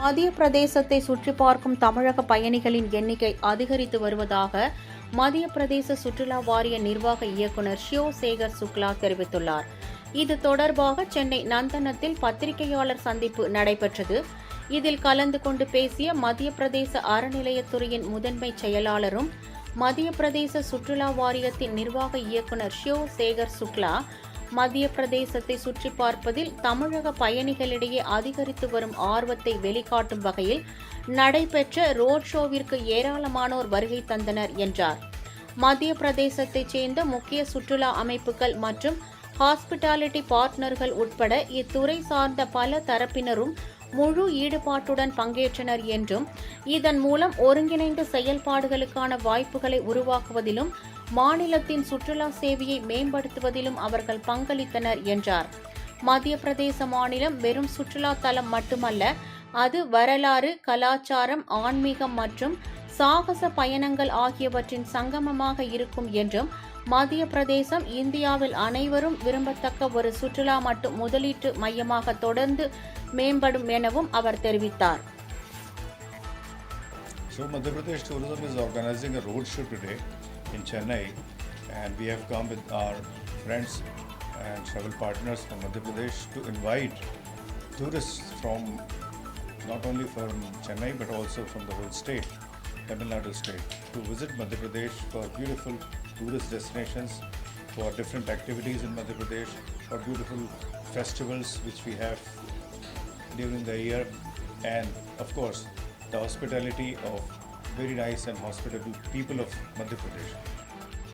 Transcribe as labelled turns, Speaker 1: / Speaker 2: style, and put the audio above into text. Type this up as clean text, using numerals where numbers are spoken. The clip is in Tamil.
Speaker 1: மத்திய பிரதேசத்தை சுற்றி பார்க்கும் தமிழக பயணிகளின் எண்ணிக்கை அதிகரித்து வருவதாக மத்திய பிரதேச சுற்றுலா வாரிய நிர்வாக இயக்குநர் சிவசேகர் சுக்லா தெரிவித்துள்ளார். இது தொடர்பாக சென்னை நந்தனத்தில் பத்திரிகையாளர் சந்திப்பு நடைபெற்றது. இதில் கலந்து கொண்டு பேசிய மத்திய பிரதேச அறநிலையத்துறையின் முதன்மை செயலாளரும் மத்திய பிரதேச சுற்றுலா வாரியத்தின் நிர்வாக இயக்குநர் சிவசேகர் சுக்லா, மத்திய பிரதேசத்தை சுற்றி பார்ப்பதில் தமிழக பயணிகளிடையே அதிகரித்து வரும் ஆர்வத்தை வெளிக்காட்டும் வகையில் நடைபெற்ற ரோட் ஷோவிற்கு ஏராளமானோர் வருகை தந்தனர் என்றார். மத்திய பிரதேசத்தைச் சேர்ந்த முக்கிய சுற்றுலா அமைப்புகள் மற்றும் ஹாஸ்பிட்டாலிட்டி பார்ட்னர்கள் உட்பட இத்துறை சார்ந்த பல தரப்பினரும் முழு ஈடுபாட்டுடன் பங்கேற்றனர் என்றும், இதன் மூலம் ஒருங்கிணைந்த செயல்பாடுகளுக்கான வாய்ப்புகளை உருவாக்குவதிலும் மாநிலத்தின் சுற்றுலா சேவையை மேம்படுத்துவதிலும் அவர்கள் பங்களித்தனர் என்றார். மத்திய பிரதேச மாநிலம் வெறும் சுற்றுலா தலம் மட்டுமல்ல, அது வரலாறு, கலாச்சாரம், ஆன்மீகம் மற்றும் சாகச பயணங்கள் ஆகியவற்றின் சங்கமமாக இருக்கும் என்றும், மத்திய பிரதேசம் இந்தியாவில் அனைவரும் விரும்பத்தக்க ஒரு சுற்றுலா மற்றும் முதலீட்டு மையமாக தொடர்ந்து மேம்படும் எனவும் அவர் தெரிவித்தார்.
Speaker 2: So Madhya Pradesh Tourism is organizing a road show today in Chennai, and we have come with our friends and travel partners from Madhya Pradesh to invite tourists from not only from Chennai but also from the whole state, Tamil Nadu state, to visit Madhya Pradesh for beautiful tourist destinations, for different activities in Madhya Pradesh, for beautiful festivals which we have during the year, and of course the hospitality of very nice and hospitable people of Madhya Pradesh.